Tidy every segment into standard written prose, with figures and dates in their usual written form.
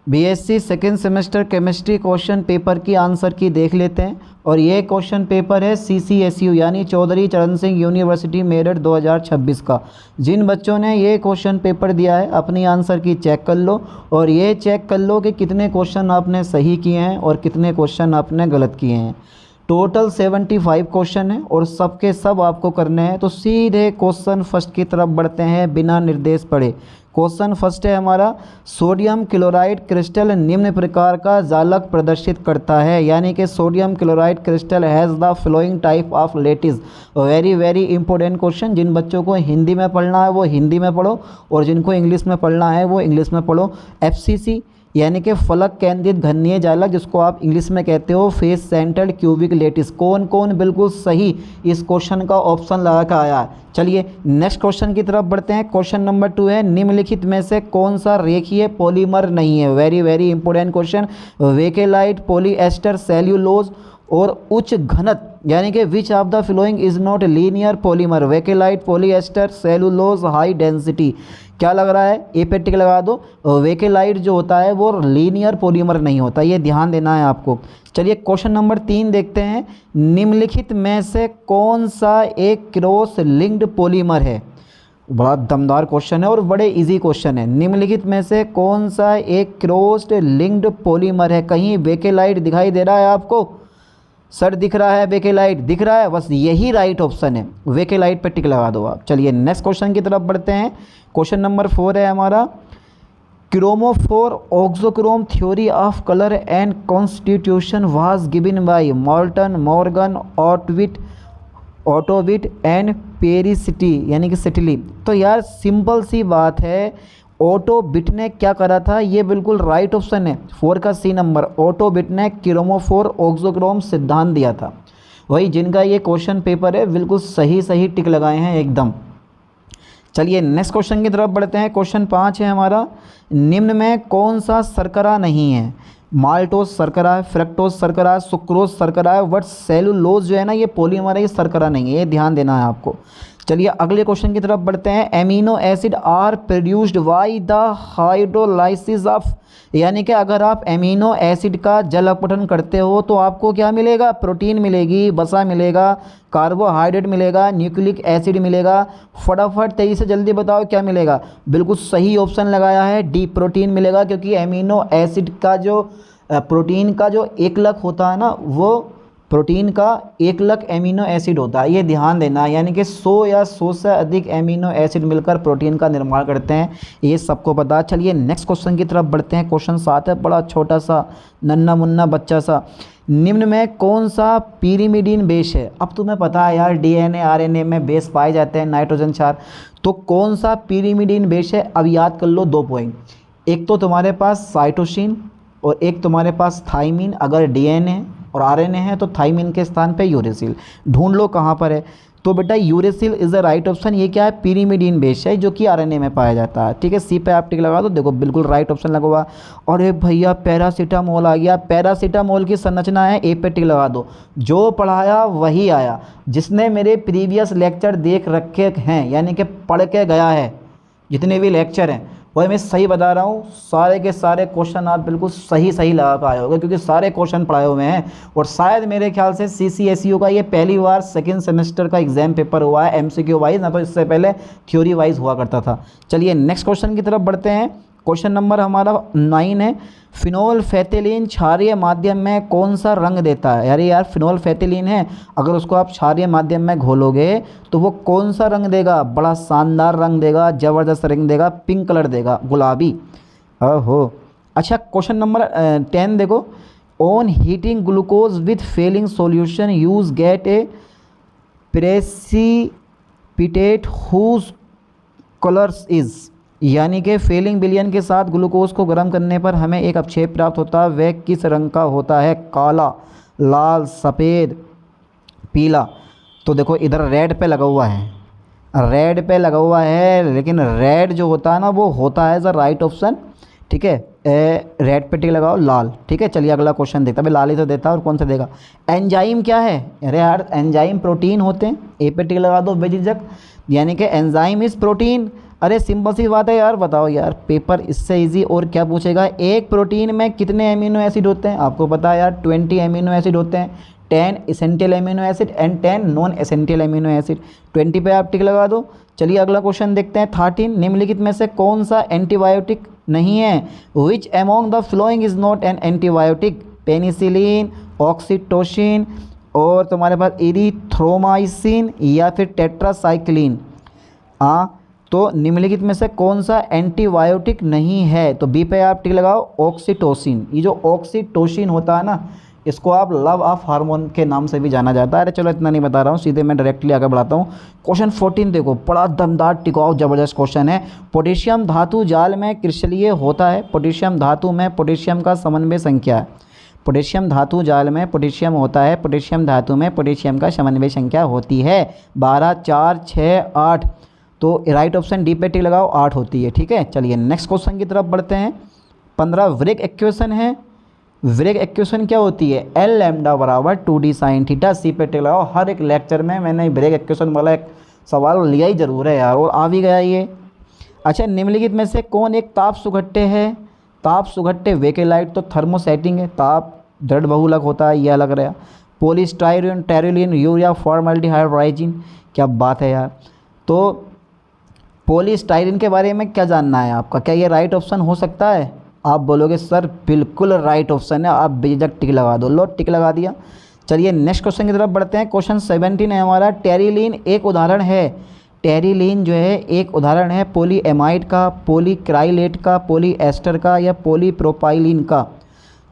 BSc second semester chemistry question paper की answer की देख लेते हैं। और ये क्वेश्चन पेपर है सीसीएसयू यानी चौधरी चरण सिंह यूनिवर्सिटी मेरठ 2026 का। जिन बच्चों ने ये क्वेश्चन पेपर दिया है अपनी आंसर की चेक कर लो और ये चेक कर लो कि कितने क्वेश्चन आपने सही किए हैं और कितने क्वेश्चन आपने गलत किए हैं। टोटल 75 क्वेश्चन है और सबके सब आपको करने हैं। तो सीधे क्वेश्चन फर्स्ट की तरफ बढ़ते हैं बिना निर्देश पढ़े। क्वेश्चन फर्स्ट है हमारा, सोडियम क्लोराइड क्रिस्टल निम्न प्रकार का जालक प्रदर्शित करता है, यानी कि sodium chloride crystal has the following type of lattice. Very very important question. जिन बच्चों को हिंदी में पढ़ना है वो हिंदी में पढ़ो और जिनको इंग्लिश में पढ़ना है वो इंग्लिश में पढ़ो। एफसीसी यानी कि फलक केंद्रित घनीय जालक, जिसको आप इंग्लिश में कहते हो फेस सेंटर्ड क्यूबिक लेटिस। कौन कौन बिल्कुल सही इस क्वेश्चन का ऑप्शन लगा कर आया है। चलिए नेक्स्ट क्वेश्चन की तरफ बढ़ते हैं। क्वेश्चन नंबर 2 है, निम्नलिखित में से कौन सा रेखीय पॉलीमर नहीं है। Very very important question. Bakelite, polyester, cellulose और उच्च घनत्व यानी कि which of the following is not linear polymer. Bakelite, polyester, cellulose, high density. क्या लग रहा है, ए पे टिक लगा दो। वेकेलाइट जो होता है वो लीनियर पॉलीमर नहीं होता, ये ध्यान देना है आपको। चलिए क्वेश्चन नंबर 3 देखते हैं, निम्नलिखित में से कौन सा एक क्रॉस लिंक्ड पॉलीमर है। बड़ा दमदार क्वेश्चन है और बड़े इजी क्वेश्चन है। निम्नलिखित में से कौन सा एक क्रॉस्ड लिंक्ड पॉलीमर है। कहीं वेकेलाइट दिखाई दे रहा है आपको, सर दिख रहा है, वेकेलाइट दिख रहा है, बस यही राइट ऑप्शन है। वेकेलाइट पे टिक लगा दो आप। चलिए नेक्स्ट क्वेश्चन की तरफ बढ़ते हैं। क्वेश्चन नंबर 4 है हमारा, chromophore auxochrome theory of colour and constitution was given by Morton, Morgan, Otto Witt and पेरिसिटी यानी कि सिटली। तो यार सिंपल सी बात है, ऑटोविट ने क्या करा था, ये बिल्कुल राइट ऑप्शन है 4 का सी नंबर। ऑटोविट ने क्रोमोफोर ऑक्सोक्रोम सिद्धांत दिया था। वही जिनका ये क्वेश्चन पेपर है बिल्कुल सही सही टिक लगाए हैं एकदम। चलिए नेक्स्ट क्वेश्चन की तरफ बढ़ते हैं। क्वेश्चन 5 है हमारा, निम्न में कौन सा शर्करा नहीं है। माल्टोस शर्करा है, फ्रक्टोज शर्करा है, सुक्रोज शर्करा है, बट सेलुलोज जो है ना ये पॉलीमर है, ये शर्करा नहीं है, ये ध्यान देना है आपको। चलिए अगले क्वेश्चन की तरफ बढ़ते हैं। Amino acid are produced by the hydrolysis of, यानी कि अगर आप एमिनो एसिड का जल अपघटन करते हो तो आपको क्या मिलेगा, प्रोटीन मिलेगी, वसा मिलेगा, कार्बोहाइड्रेट मिलेगा, न्यूक्लिक एसिड मिलेगा। फटाफट तेजी से जल्दी बताओ क्या मिलेगा। बिल्कुल सही ऑप्शन लगाया है डी, प्रोटीन मिलेगा, क्योंकि एमिनो एसिड का जो प्रोटीन का जो एकलक होता है ना, वो प्रोटीन का एकलक एमिनो एसिड होता है, ये ध्यान देना। यानी कि 100 या 100 से अधिक एमिनो एसिड मिलकर प्रोटीन का निर्माण करते हैं, ये सबको पता। चलिए नेक्स्ट क्वेश्चन की तरफ बढ़ते हैं। क्वेश्चन 7 है, बड़ा छोटा सा नन्ना मुन्ना बच्चा सा, निम्न में कौन सा पिरिमिडीन बेस है। अब तुम्हें पता है यार डीएनए आरएनए में बेस पाए जाते हैं नाइट्रोजन क्षार, तो कौन सा पिरिमिडीन बेस है। अब याद कर लो 2 पॉइंट, एक तो तुम्हारे पास साइटोसिन और एक तुम्हारे पास थाइमिन। अगर डीएनए और आरएनए है तो थाइमिन के स्थान पे यूरेसिल। ढूंढ लो कहाँ पर है, तो बेटा uracil is the right option. ये क्या है, पिरिमिडीन बेस है जो कि आरएनए में पाया जाता है। ठीक है, सी पे आप टिक लगा दो, देखो बिल्कुल राइट ऑप्शन लगा हुआ। अरे भैया पैरासीटामोल आ गया, पैरासीटामोल की संरचना है, ए पे टिक लगा दो। जो पढ़ाया वही आया, जिसने मेरे प्रीवियस लेक्चर देख रखे हैं यानी कि पढ़ के गया है, जितने भी लेक्चर हैं वही मैं सही बता रहा हूँ, सारे के सारे क्वेश्चन आप बिल्कुल सही सही लगा कर आए होगे, क्योंकि सारे क्वेश्चन पढ़ाए हुए हैं। और शायद मेरे ख्याल से सीसीएसयू का ये पहली बार सेकंड सेमेस्टर का एग्जाम पेपर हुआ है एमसीक्यू वाइज, ना तो इससे पहले थ्योरी वाइज हुआ करता था। चलिए नेक्स्ट क्वेश्चन की तरफ बढ़ते हैं। क्वेश्चन नंबर हमारा 9 है, फिनोल फैथिलीन क्षारीय माध्यम में कौन सा रंग देता है। यार यार फिनोल फैथिलीन है, अगर उसको आप क्षारीय माध्यम में घोलोगे तो वो कौन सा रंग देगा, बड़ा शानदार रंग देगा, ज़बरदस्त रंग देगा, पिंक कलर देगा, गुलाबी। ओहो अच्छा, क्वेश्चन नंबर 10 देखो, on heating glucose with Fehling solution use get a precipitate whose colours is, यानी कि फेलिंग विलयन के साथ ग्लूकोज को गर्म करने पर हमें एक अपक्षेप प्राप्त होता है, वह किस रंग का होता है। काला, लाल, सफ़ेद, पीला। तो देखो इधर रेड पे लगा हुआ है, रेड पे लगा हुआ है, लेकिन रेड जो होता है ना वो होता है द राइट ऑप्शन। ठीक है, रेड पे टिक लगाओ, लाल। ठीक है, चलिए अगला क्वेश्चन देखता है। भाई लाल ही तो देता है और कौन सा देगा। एंजाइम क्या है, अरे यार एंजाइम प्रोटीन होते हैं, ए पे टिक लगा दो बेझिझक, यानी कि एंजाइम इज़ प्रोटीन। अरे सिंपल सी बात है यार, बताओ यार, पेपर इससे इजी और क्या पूछेगा। एक प्रोटीन में कितने अमीनो एसिड होते हैं आपको पता है यार, 20 अमीनो एसिड होते हैं, 10 essential amino acid and 10 non essential amino acid. 20 पे आप टिक लगा दो। चलिए अगला क्वेश्चन देखते हैं। 13 निम्नलिखित में से कौन सा एंटीबायोटिक नहीं है। विच among the following is not an antibiotic. Penicillin, oxytocin, और तुम्हारे पास इरिथ्रोमाइसिन या फिर टेट्रासाइक्लिन। हाँ, तो निम्नलिखित में से कौन सा एंटीबायोटिक नहीं है। तो बी पे आप टिक लगाओ, ऑक्सीटोसिन। ये जो ऑक्सीटोसिन होता है ना, इसको आप लव ऑफ हार्मोन के नाम से भी जाना जाता है। अरे चलो इतना नहीं बता रहा हूँ, सीधे मैं डायरेक्टली आगे बढ़ाता हूँ। क्वेश्चन 14 देखो, बड़ा दमदार टिकाऊ जबरदस्त क्वेश्चन है। पोटेशियम धातु जाल में क्रिस्टलीय होता है। पोटेशियम धातु में पोटेशियम का समन्वय संख्या है। पोटेशियम धातु जाल में पोटेशियम होता है, पोटेशियम धातु में पोटेशियम का समन्वय संख्या होती है 12, 4, 6, 8। तो राइट ऑप्शन डी पे टिक लगाओ, 8 होती है। ठीक है, चलिए नेक्स्ट क्वेश्चन की तरफ बढ़ते हैं। 15 ब्रेक इक्वेशन है। ब्रेक इक्वेशन क्या होती है। एल लैम्डा बराबर 2d साइन थीटा। सी पे टिक लगाओ। हर एक लेक्चर में मैंने ब्रेक इक्वेशन वाला एक सवाल लिया ही जरूर है यार, और आ भी गया ये। अच्छा, निम्नलिखित में से कौन एक ताप सुघट्टे है। ताप सुघट्टे वेकेलाइट तो थर्मोसेटिंग है, ताप दृढ़ बहुलक होता है, ये अलग रहा। पॉलीस्टाइरीन, टेरुलिन, यूरिया, फॉर्मल्डिहाइड, क्या बात है यार। तो पॉलीस्टाइरीन के बारे में क्या जानना है आपका, क्या ये राइट ऑप्शन हो सकता है। आप बोलोगे सर बिल्कुल राइट ऑप्शन है, आप बेझिझक टिक लगा दो। लो टिक लगा दिया। चलिए नेक्स्ट क्वेश्चन की तरफ बढ़ते हैं। क्वेश्चन 17 है हमारा। टेरिलीन एक उदाहरण है। टेरिलीन जो है एक उदाहरण है पॉलीएमाइड का, पॉलीक्राइलेट का, पॉलीएस्टर का या पॉलीप्रोपाइलीन का।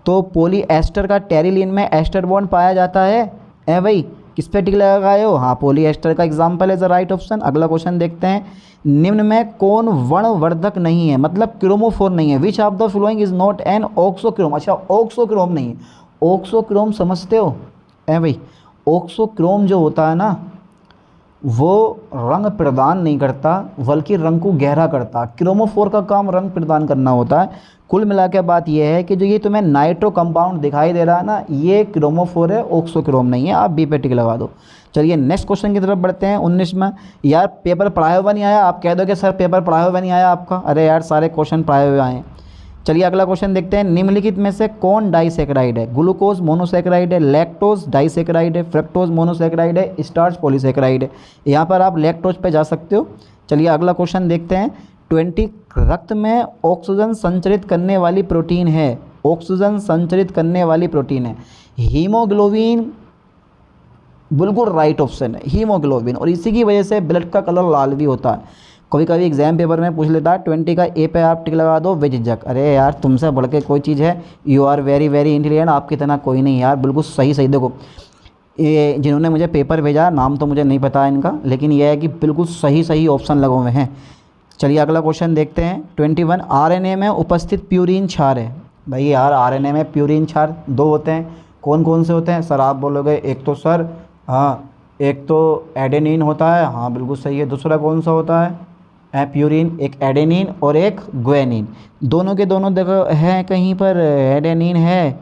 तो पॉलीएस्टर का टेरिलीन में एस्टर बॉन्ड पाया जाता है। भाई किस पे टिक लगाए हो। हाँ, पॉलीएस्टर का example is the right option. अगला क्वेश्चन देखते हैं। निम्न में कौन वर्णवर्धक नहीं है, मतलब क्रोमोफोर नहीं है। विच of the following is not an auxochrome. अच्छा, ऑक्सोक्रोम नहीं है। ऑक्सोक्रोम समझते हो भाई। ऑक्सोक्रोम जो होता है ना, वो रंग प्रदान नहीं करता बल्कि रंग को गहरा करता। क्रोमोफोर का काम रंग प्रदान करना होता है। कुल मिला के बात यह है कि जो ये तुम्हें नाइट्रो कंपाउंड दिखाई दे रहा है ना, ये क्रोमोफोर है, ऑक्सोक्रोम नहीं है। आप बी पे टिक लगा दो। चलिए नेक्स्ट क्वेश्चन की तरफ बढ़ते हैं। 19 में यार पेपर पढ़ाया हुआ नहीं आया। आप कह दो कि सर पेपर पढ़ाया हुआ नहीं आया आपका। अरे यार सारे क्वेश्चन पढ़ाए हुए आए हैं। चलिए अगला क्वेश्चन देखते हैं। निम्नलिखित में से कौन डाइसेक्राइड है। ग्लूकोज मोनोसेक्राइड है, लैक्टोज डाइसेक्राइड है, फ्रक्टोज मोनोसेक्राइड है, स्टार्च पॉलीसेक्राइड है। यहाँ पर आप लैक्टोज पे जा सकते हो। चलिए अगला क्वेश्चन देखते हैं। 20 रक्त में ऑक्सीजन संचरित करने वाली प्रोटीन है। ऑक्सीजन संचरित करने वाली प्रोटीन है हीमोग्लोबिन। बिल्कुल राइट ऑप्शन है हीमोग्लोबिन, और इसी की वजह से ब्लड का कलर लाल भी होता है। कभी कभी एग्जाम पेपर में पूछ लेता है। 20 का ए पे आप टिक लगा दो, बेझिझक। अरे यार तुमसे बढ़ के कोई चीज़ है। You are very very intelligent. आपकी तरह कोई नहीं यार, बिल्कुल सही सही। देखो ये जिन्होंने मुझे पेपर भेजा, नाम तो मुझे नहीं पता इनका, लेकिन यह है कि बिल्कुल सही सही ऑप्शन लगे हुए हैं। चलिए अगला क्वेश्चन देखते हैं। 21 आरएनए में उपस्थित प्यूरिन क्षार है। भाई यार आरएनए में प्यूरिन क्षार 2 होते हैं। कौन कौन से होते हैं सर। आप बोलोगे एक तो सर हाँ, एक तो एडेनिन होता है। हाँ बिल्कुल सही है। दूसरा कौन सा होता है प्यूरिन। एक एडेनिन और एक ग्वेनिन। दोनों के दोनों देखो हैं कहीं पर। एडेनिन है,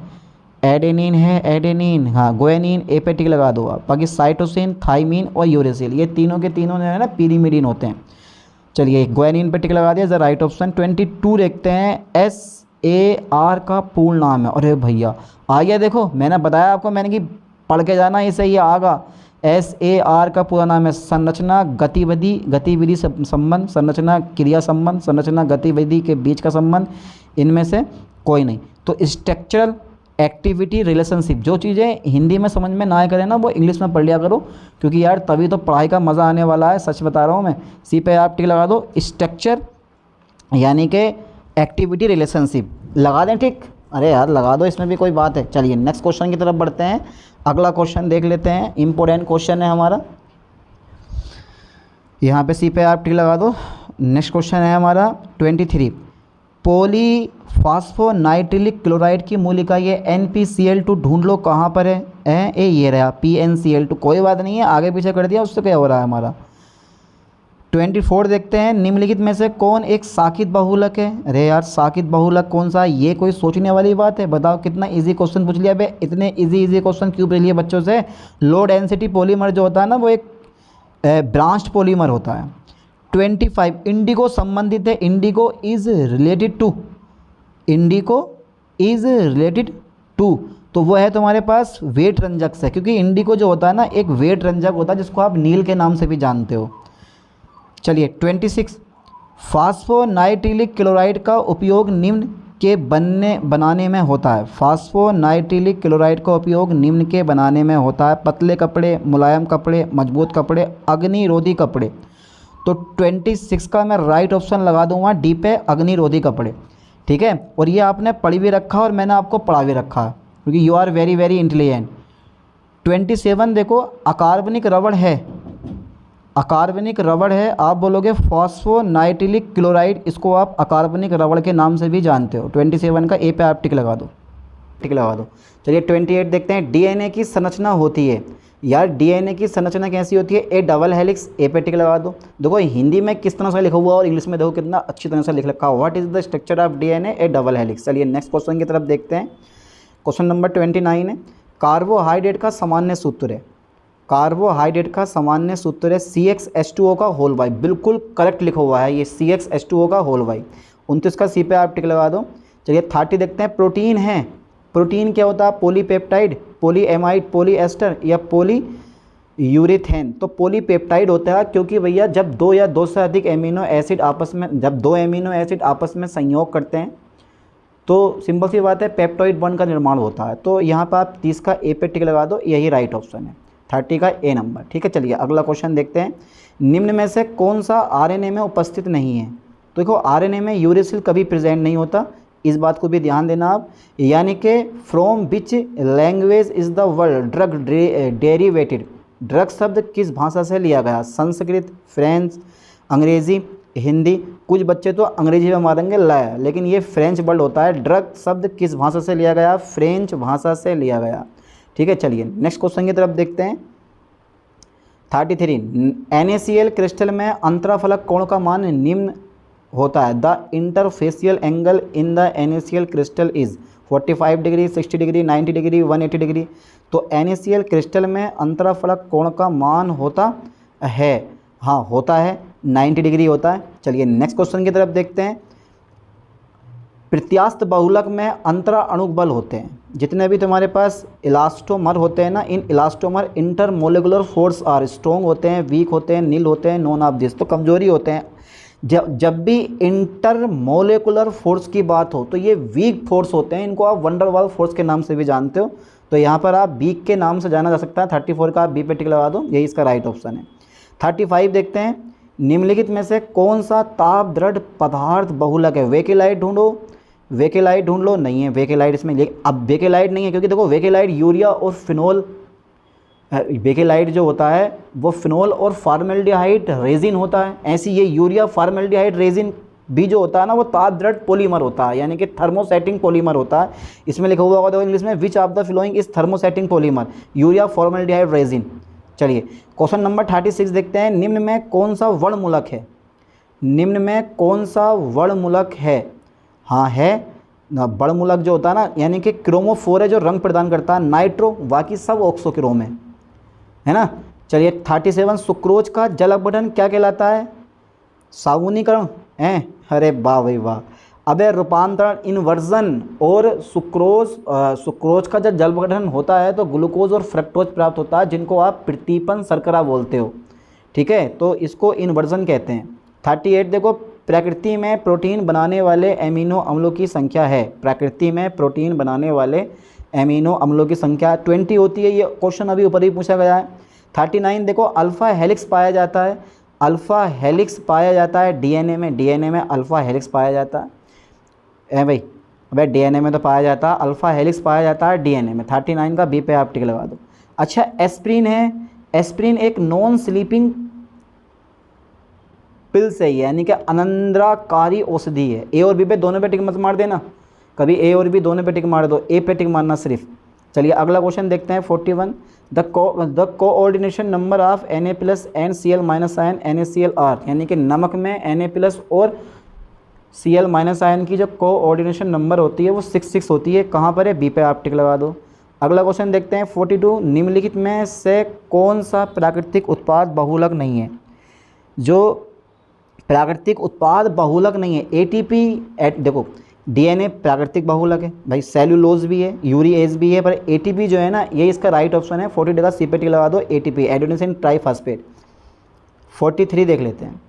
एडेनिन है, एडेनिन। हाँ ग्वेनिन ए पे टिक लगा दो आप। बाकी साइटोसिन, थाइमिन और यूरेसिल, ये तीनों के तीनों जो है ना पिरीमिडीन होते हैं। चलिए ग्वेनिन पे टिक लगा दिया। The right option. 22 देखते हैं। SAR का पूर्ण नाम है। अरे भैया आ गया, देखो मैंने बताया आपको, मैंने कि पढ़ के जाना, इसे ये आगा। SAR का पूरा नाम है संरचना गतिविधि संबंध, संरचना क्रिया संबंध, संरचना गतिविधि के बीच का संबंध, इनमें से कोई नहीं। तो स्ट्रक्चरल एक्टिविटी रिलेशनशिप, जो चीज़ें हिंदी में समझ में ना आए करें ना, वो इंग्लिश में पढ़ लिया करो, क्योंकि यार तभी तो पढ़ाई का मज़ा आने वाला है। सच बता रहा हूँ मैं। सी पे आप टिक लगा दो। स्ट्रक्चर यानी कि एक्टिविटी रिलेशनशिप लगा दें टिक। अरे यार लगा दो, इसमें भी कोई बात है। चलिए नेक्स्ट क्वेश्चन की तरफ बढ़ते हैं। अगला क्वेश्चन देख लेते हैं। इंपॉर्टेंट क्वेश्चन है हमारा, यहाँ पे सी पे आप टिक लगा दो। नेक्स्ट क्वेश्चन है हमारा 23 पॉलीफॉस्फोनाइट्रिलिक क्लोराइड की मूलिका ये NPCl2 ढूंढ लो कहाँ पर है। ये रहा PnCl2। कोई बात नहीं है, आगे पीछे कर दिया, उससे क्या हो रहा है हमारा। 24 देखते हैं। निम्नलिखित में से कौन एक साकित बहुलक है। अरे यार साकित बहुलक कौन सा, ये कोई सोचने वाली बात है। बताओ कितना इजी क्वेश्चन पूछ लिया बे। इतने इजी क्वेश्चन क्यों पूछ लिए बच्चों से। लो डेंसिटी पॉलीमर जो होता है ना, वो एक ब्रांच्ड पॉलीमर होता है। 25 इंडिगो संबंधित है, indigo is related to, indigo is related to, तो वो है तुम्हारे पास वेट रंजक से, क्योंकि इंडिगो जो होता है ना एक वेट रंजक होता है जिसको आप नील के नाम से भी जानते हो। चलिए 26 फास्फोनाइट्रिलिक क्लोराइड का उपयोग निम्न के बनाने में होता है। फास्फोनाइट्रिलिक क्लोराइड का उपयोग निम्न के बनाने में होता है। पतले कपड़े, मुलायम कपड़े, मजबूत कपड़े, अग्निरोधी कपड़े। तो 26 का मैं राइट ऑप्शन लगा दूंगा डी पे, अग्निरोधी कपड़े। ठीक है, और ये आपने पढ़ भी रखा और मैंने आपको पढ़ा भी रखा है, क्योंकि you are very very intelligent. 27 देखो अकार्बनिक रबड़ है, अकार्बनिक रबड़ है, आप बोलोगे फॉस्फोनाइट्रिलिक क्लोराइड, इसको आप अकार्बनिक रबड़ के नाम से भी जानते हो। 27 का ए पे आप टिक लगा दो, टिक लगा दो। चलिए 28 देखते हैं। डीएनए की संरचना होती है, यार डीएनए की संरचना कैसी होती है? ए डबल हेलिक्स, ए पे टिक लगा दो। देखो हिंदी में किस तरह से लिखा हुआ और इंग्लिश में देखो कितना अच्छी तरह से लिख रखा है। What is the structure of DNA? A double helix. चलिए नेक्स्ट क्वेश्चन की तरफ देखते हैं। क्वेश्चन नंबर 29 है, कार्बोहाइड्रेट का सामान्य सूत्र है, कार्बोहाइड्रेट का सामान्य सूत्र है CxH2O का होल वाई। बिल्कुल करेक्ट लिखा हुआ है ये, CxH2O का होल वाई। 29 का सी पे आप टिक लगा दो। चलिए 30 देखते हैं। प्रोटीन है, प्रोटीन क्या होता है? पॉलीपेप्टाइड, पॉलीएमाइड, पॉलीएस्टर या पॉली यूरेथेन। तो पॉलीपेप्टाइड होता है, क्योंकि भैया जब दो या दो से अधिक एमिनो एसिड आपस में, जब दो एमिनो एसिड आपस में संयोग करते हैं तो सिंपल सी बात है पेप्टोइड बॉन्ड का निर्माण होता है। तो यहाँ पर आप 30 का ए पे टिक लगा दो, यही राइट ऑप्शन है, 30 का ए नंबर। ठीक है, चलिए अगला क्वेश्चन देखते हैं। निम्न में से कौन सा आरएनए में उपस्थित नहीं है? तो देखो आरएनए में यूरेसिल कभी प्रेजेंट नहीं होता, इस बात को भी ध्यान देना आप। यानी कि from which language is the word drug derivated, drug शब्द किस भाषा से लिया गया? संस्कृत, फ्रेंच, अंग्रेज़ी, हिंदी। कुछ बच्चे तो अंग्रेजी में मारेंगे लाया, लेकिन ये फ्रेंच वर्ड होता है। ड्रग शब्द किस भाषा से लिया गया? फ्रेंच भाषा से लिया गया। ठीक है, चलिए नेक्स्ट क्वेश्चन की तरफ देखते हैं। 33 NaCl क्रिस्टल में अंतराफलक कोण का मान निम्न होता है। The interfacial angle in the NaCl crystal is 45 degree, 60 degree, 90 degree, 180 degree. तो NaCl क्रिस्टल में अंतराफलक कोण का मान होता है, हाँ होता है, 90 डिग्री होता है। चलिए नेक्स्ट क्वेश्चन की तरफ देखते हैं। प्रत्यास्थ बहुलक में अंतरा अणुक बल होते हैं। जितने भी तुम्हारे पास इलास्टोमर होते हैं ना, in elastomer intermolecular force are strong होते हैं, वीक होते हैं, नील होते हैं, नॉन ऑफ दिस, तो कमजोरी होते हैं। जब भी इंटरमोलिकुलर फोर्स की बात हो तो ये वीक फोर्स होते हैं, इनको आप वंडरवॉल फोर्स के नाम से भी जानते हो। तो यहाँ पर आप वीक के नाम से जाना जा सकता है। 34 का आप बी पे टिक लगा दो, यही इसका राइट ऑप्शन है। 35 देखते हैं। निम्नलिखित में से कौन सा ताप दृढ़ पदार्थ बहुलक है? वेकेलाइट ढूंढो, वेकेलाइट ढूंढ लो, नहीं है वेकेलाइट इसमें। अब वेकेलाइट नहीं है, क्योंकि देखो वेकेलाइट यूरिया और फिनोल, वेकेलाइट जो होता है वो फिनोल और फार्मेल्डिहाइड रेजिन होता है। ऐसी ये यूरिया फार्मेल्डिहाइड रेजिन भी जो होता है ना वो ताप दृढ़ पॉलीमर होता है, यानी कि थर्मोसेटिंग पॉलीमर होता है। इसमें लिखा हुआ होगा इंग्लिश में विच of the following is thermosetting polymer? Urea formaldehyde resin. चलिए क्वेश्चन नंबर 36 देखते हैं। निम्न में कौन सा वर्णमूलक है? निम्न में कौन सा वर्णमूलक है? हाँ है वर्णमूलक जो होता है ना, यानी कि क्रोमोफोर है जो रंग प्रदान करता है, नाइट्रो, बाकी सब ऑक्सोक्रोम है ना। चलिए 37 सुक्रोज का जल अपघटन क्या कहलाता है? साबुनीकरण है। अरे वाह भाई वाह। अबे रूपांतरण, इन्वर्जन। और सुक्रोज का जब जल अपघटन होता है तो ग्लूकोज और फ्रक्टोज प्राप्त होता है, जिनको आप प्रतिपन शर्करा बोलते हो। ठीक है, तो इसको इन्वर्जन कहते हैं। 38 देखो, प्रकृति में प्रोटीन बनाने वाले एमिनो अम्लों की संख्या है। प्रकृति में प्रोटीन बनाने वाले एमिनो अम्लों की संख्या 20 होती है। ये क्वेश्चन अभी ऊपर ही पूछा गया है। 39 देखो, अल्फा हेलिक्स पाया जाता है, अल्फा हेलिक्स पाया जाता है डीएनए में, डीएनए में अल्फा हेलिक्स पाया जाता है। भाई अबे डीएनए में तो पाया जाता है, अल्फा हेलिक्स पाया जाता है डीएनए में। 39 का बी पे आप टिक लगा दो। अच्छा एस्प्रिन है, एस्प्रिन एक नॉन स्लीपिंग पिल से ही है, यानी कि अनंद्राकारी औषधि है। ए और बी पे दोनों पे टिक मत मार देना, कभी ए और बी दोनों पे टिक मार दो, ए पे टिक मारना सिर्फ। चलिए अगला क्वेश्चन देखते हैं 41 the coordination number of Na+ and Cl- ion NaClR, यानी कि नमक में Na+ और Cl- आयन की जो कोऑर्डिनेशन नंबर होती है वो 6 होती है। कहाँ पर है? बी पे आप टिक लगा दो। अगला क्वेश्चन देखते हैं 42 निम्नलिखित में से कौन सा प्राकृतिक उत्पाद बहुलक नहीं है? जो प्राकृतिक उत्पाद बहुलक नहीं है। एटीपी देखो डीएनए प्राकृतिक बहुलक है भाई, सेल्यूलोज भी है, यूरिएज भी है, पर एटीपी जो है ना ये इसका राइट ऑप्शन है। 40 का सीपीटी लगा दो, एटीपी एडेनोसिन ट्राइफॉस्फेट। 43 देख लेते हैं।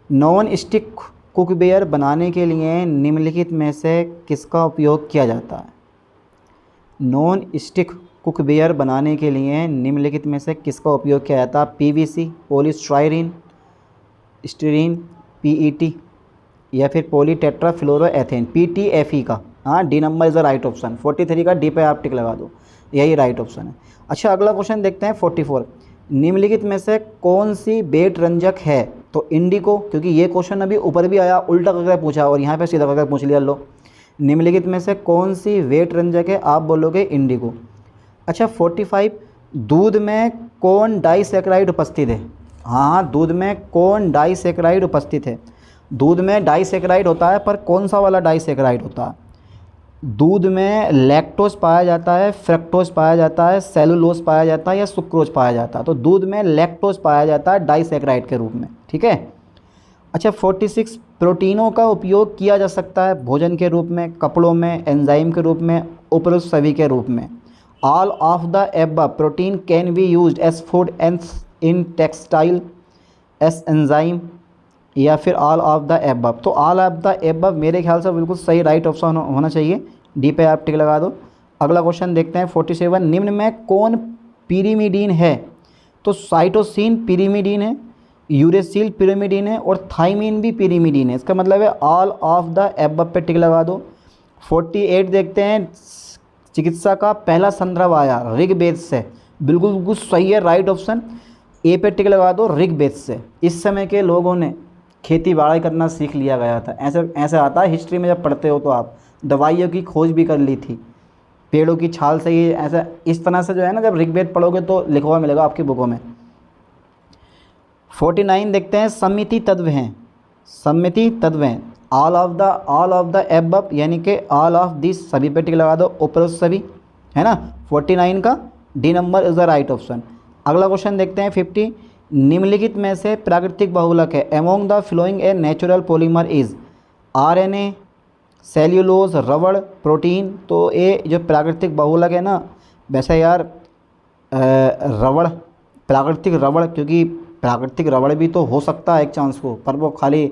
नॉन स्टिक कुकवेयर बनाने के लिए निम्नलिखित में से किसका उपयोग किया जाता है? नॉन स्टिक कुकवेयर बनाने के लिए निम्नलिखित में से किसका उपयोग किया जाता है? पीवीसी, पॉलीस्टायरीन, स्टीरीन, पीईटी या फिर पॉलीटेट्राफ्लोरोएथेन, पीटीएफई का। हाँ, D number is the right option. 43 का डी पे आप टिक लगा दो, यही राइट ऑप्शन है। अच्छा, अगला क्वेश्चन देखते हैं 44। निम्नलिखित में से कौन सी बेट रंजक है? तो इंडिको, क्योंकि ये क्वेश्चन अभी ऊपर भी आया, उल्टा करके पूछा और यहाँ पे सीधा करके पूछ लिया। लो, निम्नलिखित में से कौन सी वेट रंजक है? आप बोलोगे इंडिको। अच्छा 45, दूध में कौन डाइसैकेराइड उपस्थित है? हाँ, दूध में कौन डाइसैकेराइड उपस्थित है? दूध में डाइसैकेराइड होता है, पर कौन सा वाला डाइसैकेराइड होता है? दूध में लैक्टोज पाया जाता है, फ्रक्टोज पाया जाता है, सेलुलोज पाया जाता है या सुक्रोज पाया जाता है? तो दूध में लैक्टोज पाया जाता है डाइसैकेराइड के रूप में, ठीक है। अच्छा 46, प्रोटीनों का उपयोग किया जा सकता है भोजन के रूप में, कपड़ों में, एंजाइम के रूप में, उपरोक्त सभी के रूप में। All of the above protein can be used as food and in textile as enzyme, या फिर ऑल ऑफ द एबव। तो ऑल ऑफ द एबव मेरे ख्याल से बिल्कुल सही राइट ऑप्शन होना चाहिए, डी पे आप टिक लगा दो। अगला क्वेश्चन देखते हैं 47, निम्न में कौन पिरीमिडीन है? तो साइटोसिन पिरीमिडीन है, यूरेसिल पिरीमिडीन है और थाइमिन भी पिरीमिडीन है। इसका मतलब है ऑल ऑफ द एबव पे टिक लगा दो। 48 देखते हैं, चिकित्सा का पहला संदर्भ आया ऋग्वेद से, बिल्कुल बिल्कुल सही है, राइट ऑप्शन ए पे टिक लगा दो, ऋग्वेद से। इस समय के लोगों ने खेती बाड़ी करना सीख लिया गया था, ऐसे आता है हिस्ट्री में जब पढ़ते हो तो आप, दवाइयों की खोज भी कर ली थी, पेड़ों की छाल से ही ऐसा इस तरह से जो है ना, जब ऋग्वेद पढ़ोगे तो लिखा हुआ मिलेगा आपकी बुकों में। 49 देखते हैं, सम्मिति तत्व हैं, सम्मिति तत्व हैं, ऑल ऑफ द एबव यानी कि ऑल ऑफ दिस सभी पे टिक लगा दो, उपरोक्त सभी, है ना। 49 का D number is the right option. अगला क्वेश्चन देखते हैं 50, निम्नलिखित में से प्राकृतिक बहुलक है? Among the flowing a natural polymer is RNA, cellulose, रबड़, प्रोटीन। तो ये जो प्राकृतिक बहुलक है ना, वैसे यार रबड़, प्राकृतिक रबड़, क्योंकि प्राकृतिक रबड़ भी तो हो सकता है एक चांस को, पर वो खाली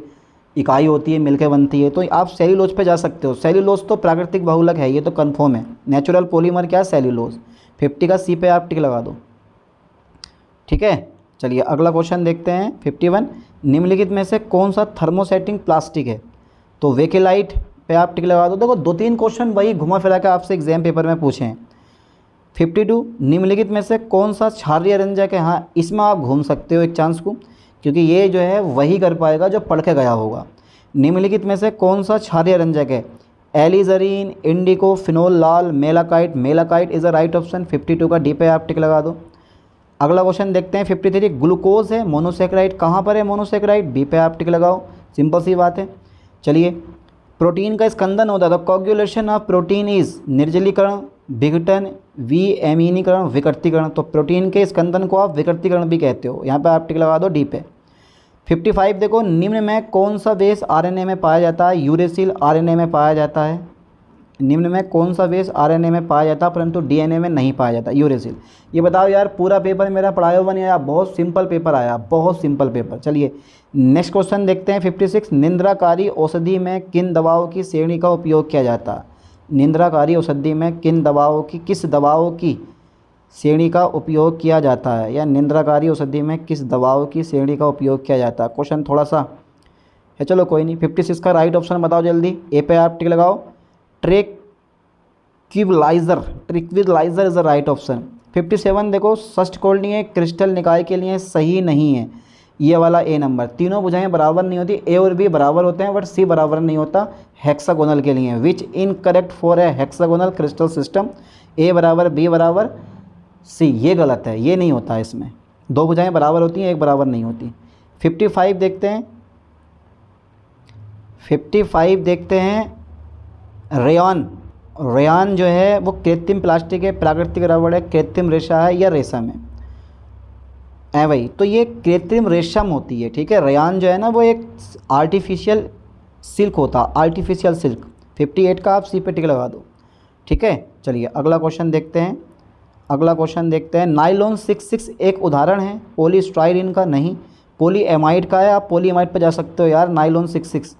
इकाई होती है, मिलकर बनती है। तो आप सेल्यूलोज पे जा सकते हो, सेल्यूलोज तो प्राकृतिक बहुलक है, ये तो कंफर्म है। नेचुरल पॉलीमर क्या है? सेल्यूलोज। 50 का सी पे आप टिक लगा दो, ठीक है। चलिए अगला क्वेश्चन देखते हैं 51, निम्नलिखित में से कौन सा थर्मोसेटिंग प्लास्टिक है? तो वेकेलाइट पे आप टिक लगा दो। देखो 2-3 क्वेश्चन वही घुमा फिरा के आपसे एग्जाम पेपर में पूछे हैं। 52, निम्नलिखित में से कौन सा क्षारीय रंजक है? हाँ, इसमें आप घूम सकते हो एक चांस को, क्योंकि ये जो है वही कर पाएगा जो पढ़ के गया होगा। निम्नलिखित में से कौन सा क्षारीय रंजक है? एलिजरीन, इंडिको, फिनोल लाल, malachite. Malachite is the right option. 52 का डी पे आप टिक लगा दो। अगला क्वेश्चन देखते हैं 53, ग्लूकोज है मोनोसेक्राइड, कहाँ पर है मोनोसेक्राइड? बी पे आप टिक लगाओ, सिंपल सी बात है। चलिए, प्रोटीन का स्कंदन होता है, the coagulation of protein is निर्जलीकरण, विघटन, विएमीनीकरण, विकृतीकरण। तो प्रोटीन के स्कंदन को आप विकृतीकरण भी कहते हो, यहाँ पे आप टिक लगा दो डी पे। 55 देखो, निम्न में कौन सा बेस आरएनए में पाया जाता है? यूरेसिल आरएनए में पाया जाता है। निम्न में कौन सा बेस आरएनए में पाया जाता है परंतु डीएनए में नहीं पाया जाता? यूरेसिल। ये बताओ यार, पूरा पेपर मेरा पढ़ाया हुआ नहीं आया, बहुत सिंपल पेपर आया, बहुत सिंपल पेपर। चलिए नेक्स्ट क्वेश्चन देखते हैं 56, निंद्राकारी औषधि में किन दवाओं की श्रेणी का उपयोग किया जाता है? निंद्राकारी औषधि में किस दवाओं की श्रेणी का उपयोग किया जाता है, या निंद्राकारी औषधि में किस दवाओं की श्रेणी का उपयोग किया जाता है? क्वेश्चन थोड़ा सा है, चलो कोई नहीं। 56 का राइट ऑप्शन बताओ जल्दी, ए पे आप टिक लगाओ, tranquilliser is the right option. 57 देखो, षष्ठकोणीय क्रिस्टल निकाय के लिए सही नहीं है ये वाला ए नंबर। तीनों भुजाएं बराबर नहीं होती, ए और बी बराबर होते हैं बट सी बराबर नहीं होता हेक्सागोनल के लिए। Which incorrect for a hexagonal crystal system? A बराबर बी बराबर सी, ये गलत है, ये नहीं होता है इसमें। दो भुजाएं बराबर होती हैं, एक बराबर नहीं होती। 55 देखते हैं, 55 देखते हैं, रेयॉन जो है वो कृत्रिम प्लास्टिक है, प्राकृतिक रबड़ है, कृत्रिम रेशा है या रेशम है? है भाई। तो ये कृत्रिम रेशम होती है, ठीक है। रेयान जो है ना वो एक आर्टिफिशियल सिल्क होता, आर्टिफिशियल सिल्क। 58 का आप सी पे टिक लगा दो, ठीक है। चलिए अगला क्वेश्चन देखते हैं। अगला क्वेश्चन देखते हैं। नाइलॉन 66 एक उदाहरण है, पॉलीस्टाइरीन का नहीं, पॉलीएमाइड का है। आप पॉलीएमाइड पर जा सकते हो यार। नाइलॉन 66।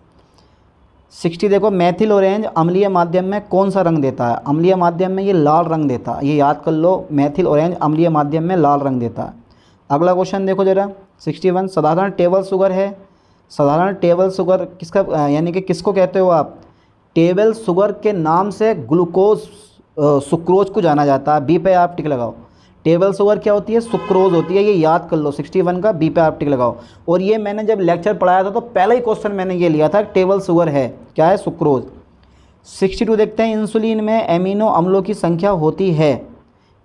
60 देखो, मैथिल ऑरेंज अम्लीय माध्यम में कौन सा रंग देता है? अम्लीय माध्यम में ये लाल रंग देता है, ये याद कर लो। मैथिल ऑरेंज अम्लीय माध्यम में लाल रंग देता है। अगला क्वेश्चन देखो जरा, 61। साधारण टेबल शुगर है। साधारण टेबल शुगर किसका यानी कि किसको कहते हो आप? टेबल शुगर के नाम से ग्लूकोज सुक्रोज को जाना जाता है। बी पे आप टिक लगाओ। टेबल शुगर क्या होती है? सुक्रोज होती है, ये याद कर लो। 61 का बी पे आप टिक लगाओ। और ये मैंने जब लेक्चर पढ़ाया था तो पहला ही क्वेश्चन मैंने ये लिया था, टेबल शुगर है क्या है? सुक्रोज। 62 देखते हैं। इंसुलिन में एमिनो अम्लों की संख्या होती है।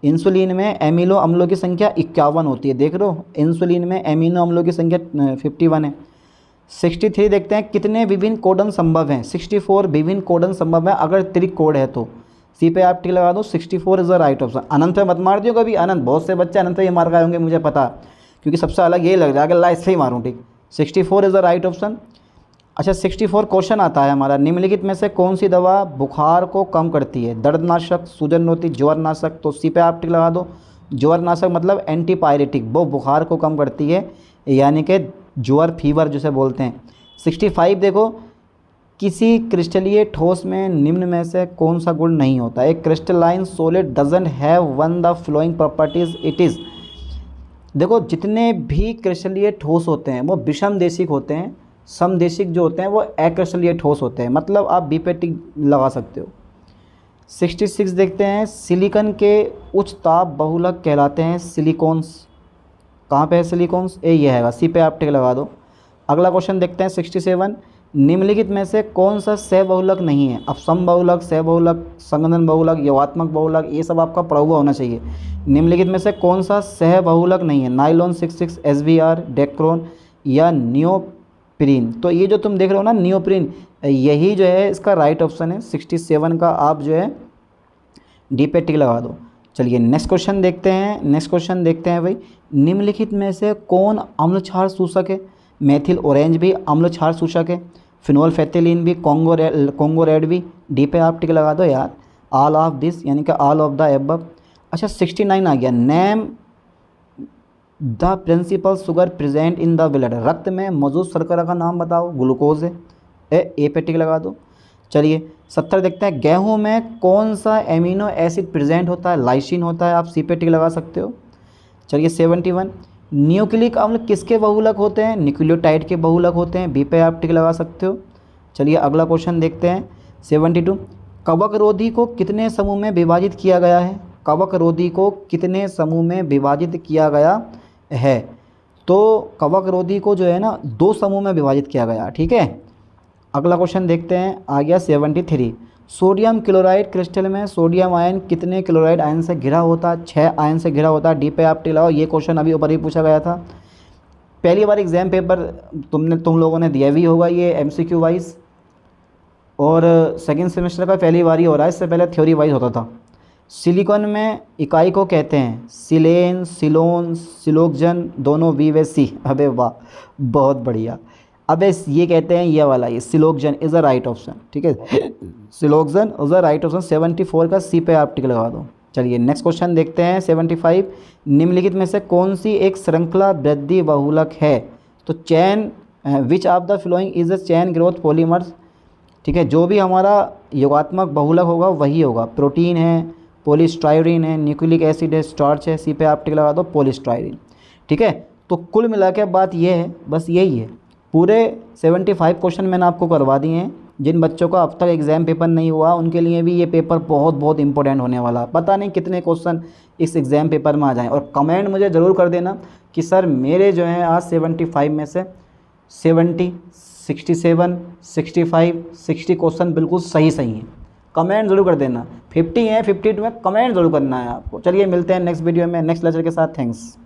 इंसुलिन में एमिनो अम्लों की संख्या 51 होती है। देख लो, इंसुलिन में एमिनो अम्लों की संख्या 51 है। 63 देखते हैं। कितने विभिन्न कोडन संभव हैं? 64 विभिन्न कोडन संभव है अगर त्रिक कोड है तो। सी पे आप टिक लगा दो। 64 इज़ द राइट ऑप्शन। अनंत में मत मार दियो कभी। अनंत, बहुत से बच्चे अनंत ये मार गए होंगे, मुझे पता, क्योंकि सबसे अलग ये लग रहा है कि ला इससे ही मारूँ, ठीक। 64 इज़ द राइट ऑप्शन। अच्छा 64 क्वेश्चन आता है हमारा। निम्नलिखित में से कौन सी दवा बुखार को कम करती है? दर्दनाशक, सूजनरोधी, ज्वरनाशक। तो सी पे आप टिक लगा दो। ज्वरनाशक मतलब एंटीपायरेटिक, वो बुखार को कम करती है, यानी कि ज्वर, फीवर जिसे बोलते हैं। 65 देखो। किसी क्रिस्टलीय ठोस में निम्न में से कौन सा गुण नहीं होता? एक crystalline solid doesn't have one the flowing properties it is. देखो, जितने भी क्रिस्टलीय ठोस होते हैं वो विषमदेशिक होते हैं, समदेशिक जो होते हैं वो अक्रिस्टलीय ठोस होते हैं। मतलब आप बी पे टिक लगा सकते हो। 66 देखते हैं। सिलिकॉन के उच्च ताप बहुलक कहलाते हैं सिलिकॉन्स। कहाँ पे है सिलिकॉन्स? ये है, सी पे आप टिक लगा दो। अगला क्वेश्चन देखते हैं 67। निम्नलिखित में से कौन सा सहबहुलक नहीं है? अब समबहुलक, सहबहुलक, संघनन बहुलक, योगात्मक बहुलक, ये सब आपका पढ़ा हुआ होना चाहिए। निम्नलिखित में से कौन सा सहबहुलक नहीं है? नाइलॉन 66, एसबीआर, डेक्रोन या नियोप्रीन। तो ये जो तुम देख रहे हो ना नियोप्रीन, यही जो है इसका राइट ऑप्शन है। 67 का आप जो है डी पे टिक लगा दो। चलिए नेक्स्ट क्वेश्चन देखते हैं। नेक्स्ट क्वेश्चन देखते हैं भाई। निम्नलिखित में से कौन अम्ल क्षार सूचक है? मैथिल ऑरेंज भी अम्ल क्षार सूचक है, फिनोल्फेथिलीन भी, कॉन्गो रेड भी। डी पे आप टिक लगा दो यार। ऑल ऑफ दिस यानी कि ऑल ऑफ द एबव। अच्छा 69 आ गया। Name the principal sugar present in the blood. रक्त में मौजूद शर्करा का नाम बताओ। ग्लूकोज है, ए पे टिक लगा दो। चलिए 70 देखते हैं। गेहूं में कौन सा एमिनो एसिड प्रेजेंट होता है? लाइसिन होता है, आप सी पे टिक लगा सकते हो। चलिए 71। न्यूक्लिक अम्ल किसके बहुलक होते हैं? न्यूक्लियोटाइड के बहुलक होते हैं, बी पे आप टिक लगा सकते हो। चलिए अगला क्वेश्चन देखते हैं 72। कवक रोधी को कितने समूह में विभाजित किया गया है? कवक रोधी को कितने समूह में विभाजित किया गया है? तो कवक रोधी को जो है ना 2 समूह में विभाजित किया गया, ठीक है। अगला क्वेश्चन देखते हैं, आ गया 73। सोडियम क्लोराइड क्रिस्टल में सोडियम आयन कितने क्लोराइड आयन से घिरा होता है? 6 आयन से घिरा होता है, डी पे आप टिक लगाओ। ये क्वेश्चन अभी ऊपर ही पूछा गया था, पहली बार एग्जाम पेपर तुम लोगों ने दिया भी होगा ये एमसीक्यू वाइज, और सेकंड सेमेस्टर का पहली बार ही हो रहा है, इससे पहले थ्योरी वाइज होता था। सिलिकॉन में इकाई को कहते हैं सिलेन, सिलोन, सिलोक्जन, दोनों वी व सी। अबे वाह, बहुत बढ़िया। अबे ये कहते हैं ये वाला, ये सिलोक्जन इज़ अ राइट ऑप्शन, ठीक है। सिलोक्जन इज़ अ राइट ऑप्शन। 74 का सी पे आप टिक लगा दो। चलिए नेक्स्ट क्वेश्चन देखते हैं 75। निम्नलिखित में से कौन सी एक श्रृंखला वृद्धि बहुलक है? तो chain, which of the following is a chain growth polymers, ठीक है। जो भी हमारा योगात्मक बहुलक होगा वही होगा। प्रोटीन है, पॉलीस्टाइरीन है, न्यूक्लिक एसिड है, स्टार्च है, सी पे आप टिक लगा दो पॉलीस्टाइरीन, ठीक है। तो कुल मिला के बात ये है, बस यही है। पूरे 75 क्वेश्चन मैंने आपको करवा दिए हैं। जिन बच्चों का अब तक एग्ज़ाम पेपर नहीं हुआ उनके लिए भी ये पेपर बहुत बहुत इंपॉर्टेंट होने वाला है। पता नहीं कितने क्वेश्चन इस एग्ज़ाम पेपर में आ जाएं, और कमेंट मुझे ज़रूर कर देना कि सर मेरे जो हैं आज 75 में से 70, 67, 65, 60 क्वेश्चन बिल्कुल सही हैं। कमेंट ज़रूर कर देना। 50 हैं, 52 में कमेंट ज़रूर करना है आपको। चलिए मिलते हैं नेक्स्ट वीडियो में नेक्स्ट लेक्चर के साथ। थैंक्स।